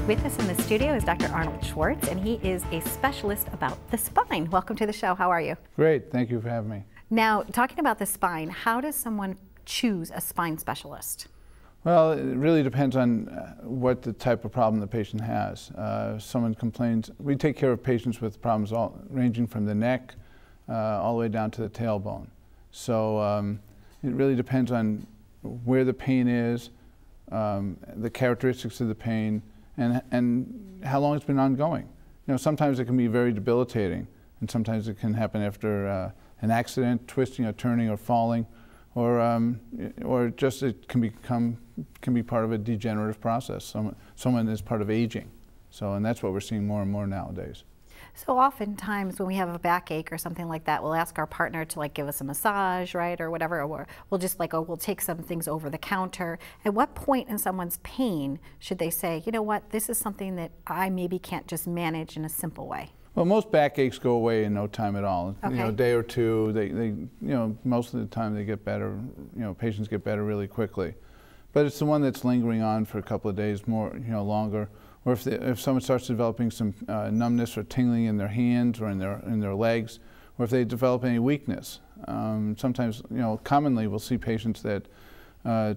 With us in the studio is Dr. Arnold Schwartz, and he is a specialist about the spine. Welcome to the show. How are you? Great. Thank you for having me. Now, talking about the spine, how does someone choose a spine specialist? Well, it really depends on what the type of problem the patient has. Someone complains, we take care of patients with problems ranging from the neck all the way down to the tailbone. So it really depends on where the pain is, the characteristics of the pain, and how long it's been ongoing. You know, sometimes it can be very debilitating, and sometimes it can happen after an accident, twisting or turning or falling, or just it can be part of a degenerative process. Someone is part of aging. So, and that's what we're seeing more and more nowadays. So oftentimes when we have a backache or something like that, we'll ask our partner to like give us a massage, right, or whatever, or we'll just like, oh, we'll take some things over the counter. At what point in someone's pain should they say, you know what, this is something that I maybe can't just manage in a simple way? Well, most backaches go away in no time at all. Okay. You know, a day or two, most of the time they get better. You know, patients get better really quickly. But it's the one that's lingering on for a couple of days more, longer. Or if someone starts developing some numbness or tingling in their hands or in their legs, or if they develop any weakness. Sometimes, commonly we'll see patients that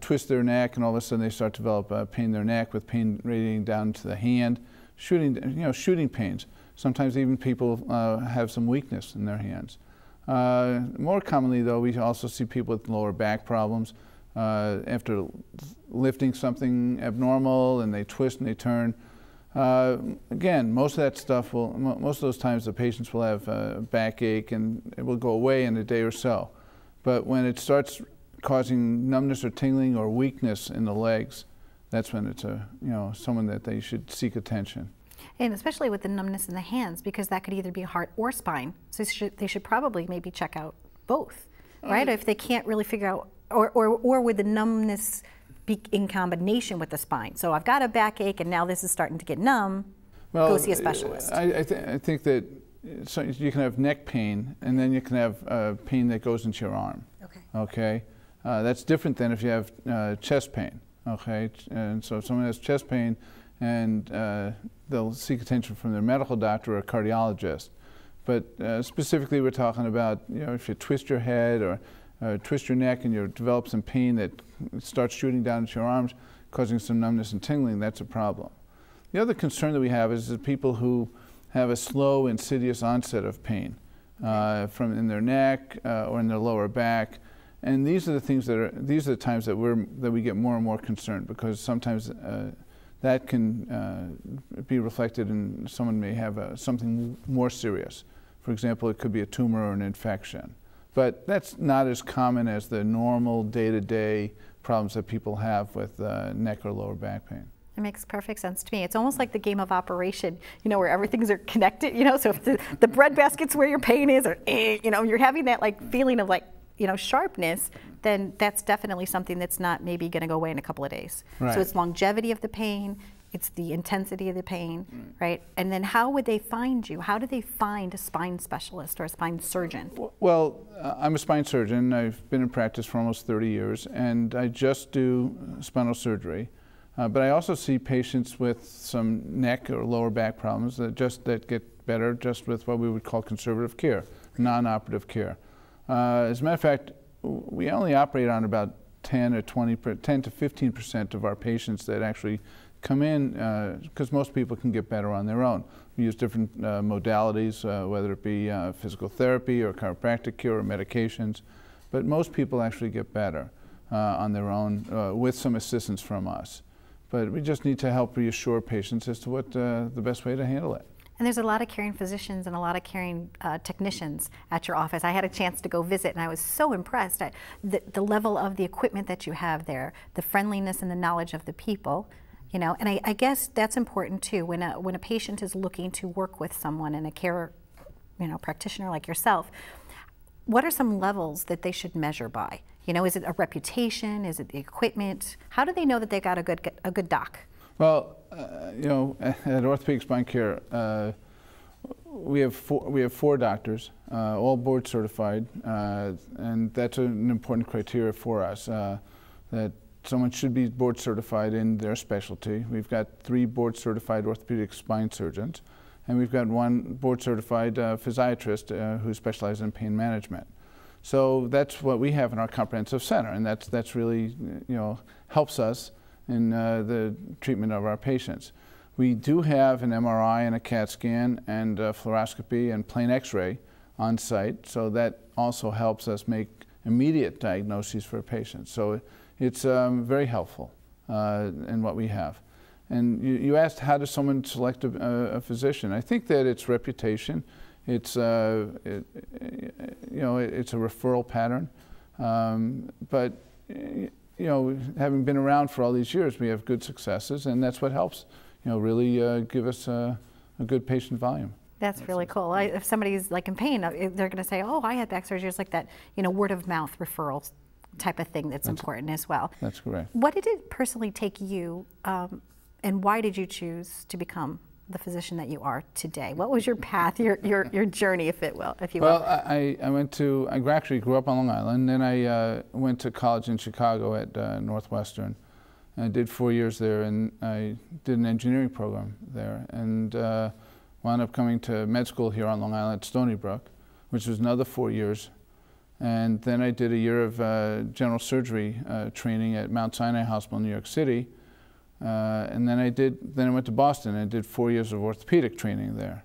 twist their neck and all of a sudden they start to develop pain in their neck with pain radiating down to the hand, shooting pains. Sometimes even people have some weakness in their hands. More commonly though, we also see people with lower back problems after lifting something abnormal and they twist and they turn. Again, most of that stuff most of those times the patients will have a backache and it will go away in a day or so. But when it starts causing numbness or tingling or weakness in the legs, that's when it's someone that they should seek attention. And especially with the numbness in the hands, because that could either be heart or spine. So they should probably maybe check out both, right? If they can't really figure out, or would the numbness be in combination with the spine? So I've got a backache and now this is starting to get numb, go see a specialist. I think that you can have neck pain and then you can have pain that goes into your arm. Okay. That's different than if you have chest pain. Okay. And so if someone has chest pain and they'll seek attention from their medical doctor or a cardiologist. But specifically we're talking about, if you twist your head or twist your neck and you develop some pain that starts shooting down into your arms, causing some numbness and tingling, that's a problem. The other concern that we have is the people who have a slow, insidious onset of pain from in their neck or in their lower back. And these are the times that we get more and more concerned, because sometimes that can be reflected in someone may have something more serious. For example, it could be a tumor or an infection. But that's not as common as the normal day-to-day problems that people have with neck or lower back pain. It makes perfect sense to me. It's almost like the game of Operation, where everything's are connected, so if the bread basket's where your pain is, or, you're having that feeling of sharpness, then that's definitely something that's not maybe going to go away in a couple of days. Right. So it's longevity of the pain, it's the intensity of the pain, right? And then how would they find you? How do they find a spine specialist or a spine surgeon? Well, I'm a spine surgeon. I've been in practice for almost 30 years, and I just do spinal surgery. But I also see patients with some neck or lower back problems that get better just with what we would call conservative care, non-operative care. As a matter of fact, we only operate on about 10 to 15% of our patients that actually come in, because most people can get better on their own. We use different modalities, whether it be physical therapy or chiropractic care or medications, but most people actually get better on their own with some assistance from us. But we just need to help reassure patients as to what the best way to handle it. And there's a lot of caring physicians and a lot of caring technicians at your office. I had a chance to go visit and I was so impressed at the level of the equipment that you have there, the friendliness and the knowledge of the people, and I guess that's important too. When a patient is looking to work with someone and a care, practitioner like yourself, what are some levels that they should measure by? Is it a reputation? Is it the equipment? How do they know that they got a good doc? Well, at Orthopedic Spine Care, we have four doctors, all board certified, and that's an important criteria for us. That someone should be board certified in their specialty. We've got 3 board certified orthopedic spine surgeons, and we've got 1 board certified physiatrist who specializes in pain management. So that's what we have in our comprehensive center, and that's really, helps us in the treatment of our patients. We do have an MRI and a CAT scan and fluoroscopy and plain X-ray on site, so that also helps us make immediate diagnoses for patients. So it's very helpful in what we have. And you asked, how does someone select a physician? I think that it's reputation. It's it's a referral pattern. But having been around for all these years, we have good successes, and that's what helps. Really give us a good patient volume. That's really cool. If somebody's like in pain, they're going to say, "Oh, I had back surgery." It's like that, word of mouth referrals type of thing that's important as well. That's correct. What did it personally take you, and why did you choose to become the physician that you are today? What was your path, your journey, if you will? Well, I actually grew up on Long Island, then I went to college in Chicago at Northwestern. I did 4 years there, and I did an engineering program there, and wound up coming to med school here on Long Island at Stony Brook, which was another 4 years. And then I did a year of general surgery training at Mount Sinai Hospital in New York City. And then I went to Boston and did 4 years of orthopedic training there.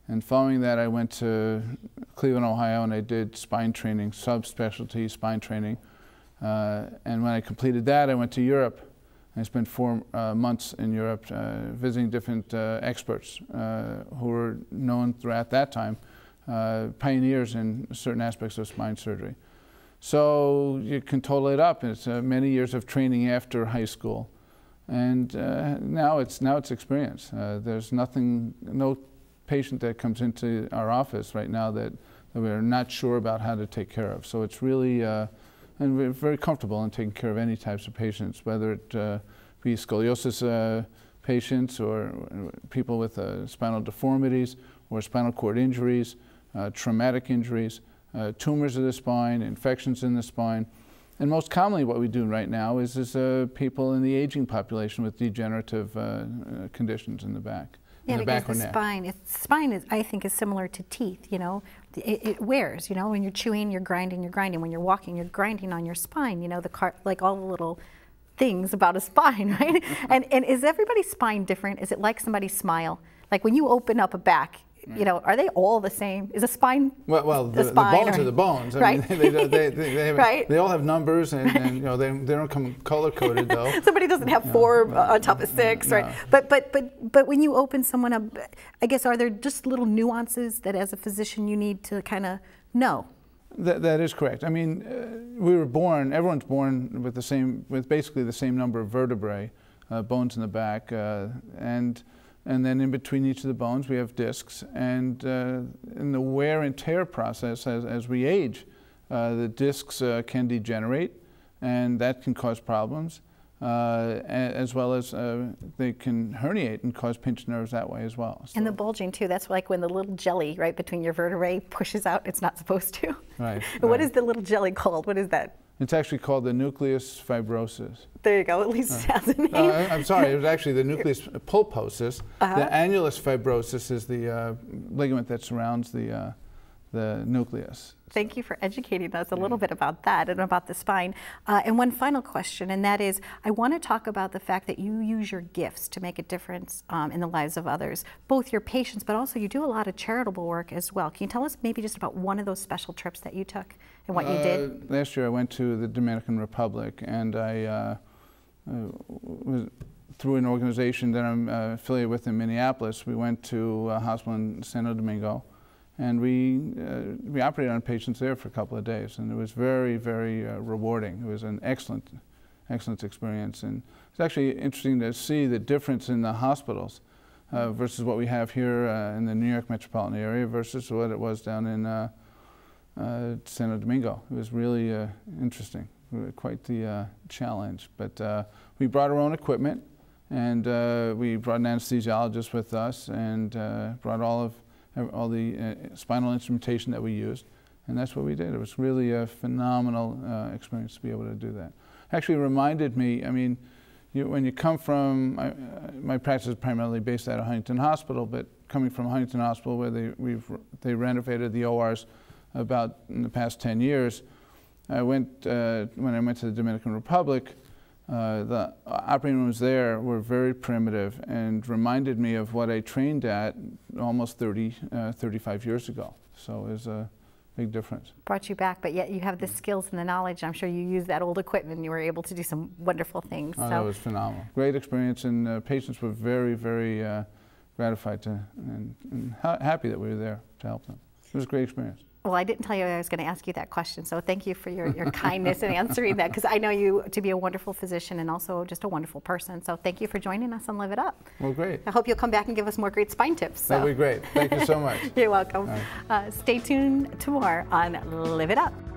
And following that, I went to Cleveland, Ohio, and I did spine training, subspecialty spine training. And when I completed that, I went to Europe. I spent 4 months in Europe visiting different experts who were known throughout that time, pioneers in certain aspects of spine surgery. So you can total it up. It's many years of training after high school. And now it's experience. There's no patient that comes into our office right now that we're not sure about how to take care of. So it's really, and we're very comfortable in taking care of any types of patients, whether it be scoliosis patients or people with spinal deformities or spinal cord injuries, traumatic injuries, tumors of the spine, infections in the spine. And most commonly what we do right now is people in the aging population with degenerative conditions in the back. Yeah, because the spine is, I think, is similar to teeth, It wears, when you're chewing, you're grinding. When you're walking, you're grinding on your spine, like all the little things about a spine, right? and is everybody's spine different? Is it like somebody's smile? Like when you open up a back, are they all the same? Is a spine the bones are the bones. Right. I mean, they all have numbers, and they don't come color coded though. Somebody doesn't have 4 on top of 6, no. right? But when you open someone up, I guess, are there just little nuances that as a physician you need to kind of know? That is correct. I mean, everyone's born with basically the same number of vertebrae, bones in the back, and then in between each of the bones we have discs, and in the wear and tear process as we age, the discs can degenerate, and that can cause problems, as well as they can herniate and cause pinched nerves that way as well. So. And the bulging too, that's like when the little jelly right between your vertebrae pushes out, it's not supposed to. Right. What is the little jelly called? What is that? It's actually called the nucleus fibrosus. There you go, at least it has a name. I'm sorry, it was actually the nucleus pulposus. The annulus fibrosis is the ligament that surrounds the nucleus. Thank you for educating us a little bit about that and about the spine. And one final question, and that is, I want to talk about the fact that you use your gifts to make a difference in the lives of others, both your patients, but also you do a lot of charitable work as well. Can you tell us maybe just about one of those special trips that you took and what you did? Last year I went to the Dominican Republic, and I was through an organization that I'm affiliated with in Minneapolis. We went to a hospital in Santo Domingo, and we operated on patients there for a couple of days, and it was very, very rewarding. It was an excellent experience, and it's actually interesting to see the difference in the hospitals versus what we have here in the New York metropolitan area versus what it was down in Santo Domingo. It was really interesting, quite the challenge. But we brought our own equipment, and we brought an anesthesiologist with us, and brought all the spinal instrumentation that we used, and that's what we did. It was really a phenomenal experience to be able to do that. actually reminded me, I mean, when you come from, my practice is primarily based out of Huntington Hospital, but coming from Huntington Hospital where they renovated the ORs about in the past 10 years, when I went to the Dominican Republic, the operating rooms there were very primitive and reminded me of what I trained at almost 35 years ago. So it was a big difference. Brought you back, but yet you have the skills and the knowledge. I'm sure you used that old equipment and you were able to do some wonderful things. Oh, that was phenomenal. Great experience, and patients were very, very gratified and happy that we were there to help them. It was a great experience. Well, I didn't tell you I was going to ask you that question, so thank you for your kindness in answering that, because I know you to be a wonderful physician and also just a wonderful person. So thank you for joining us on Live It Up. Well, great. I hope you'll come back and give us more great spine tips. So. That'd be great. Thank you so much. You're welcome. Stay tuned to more on Live It Up.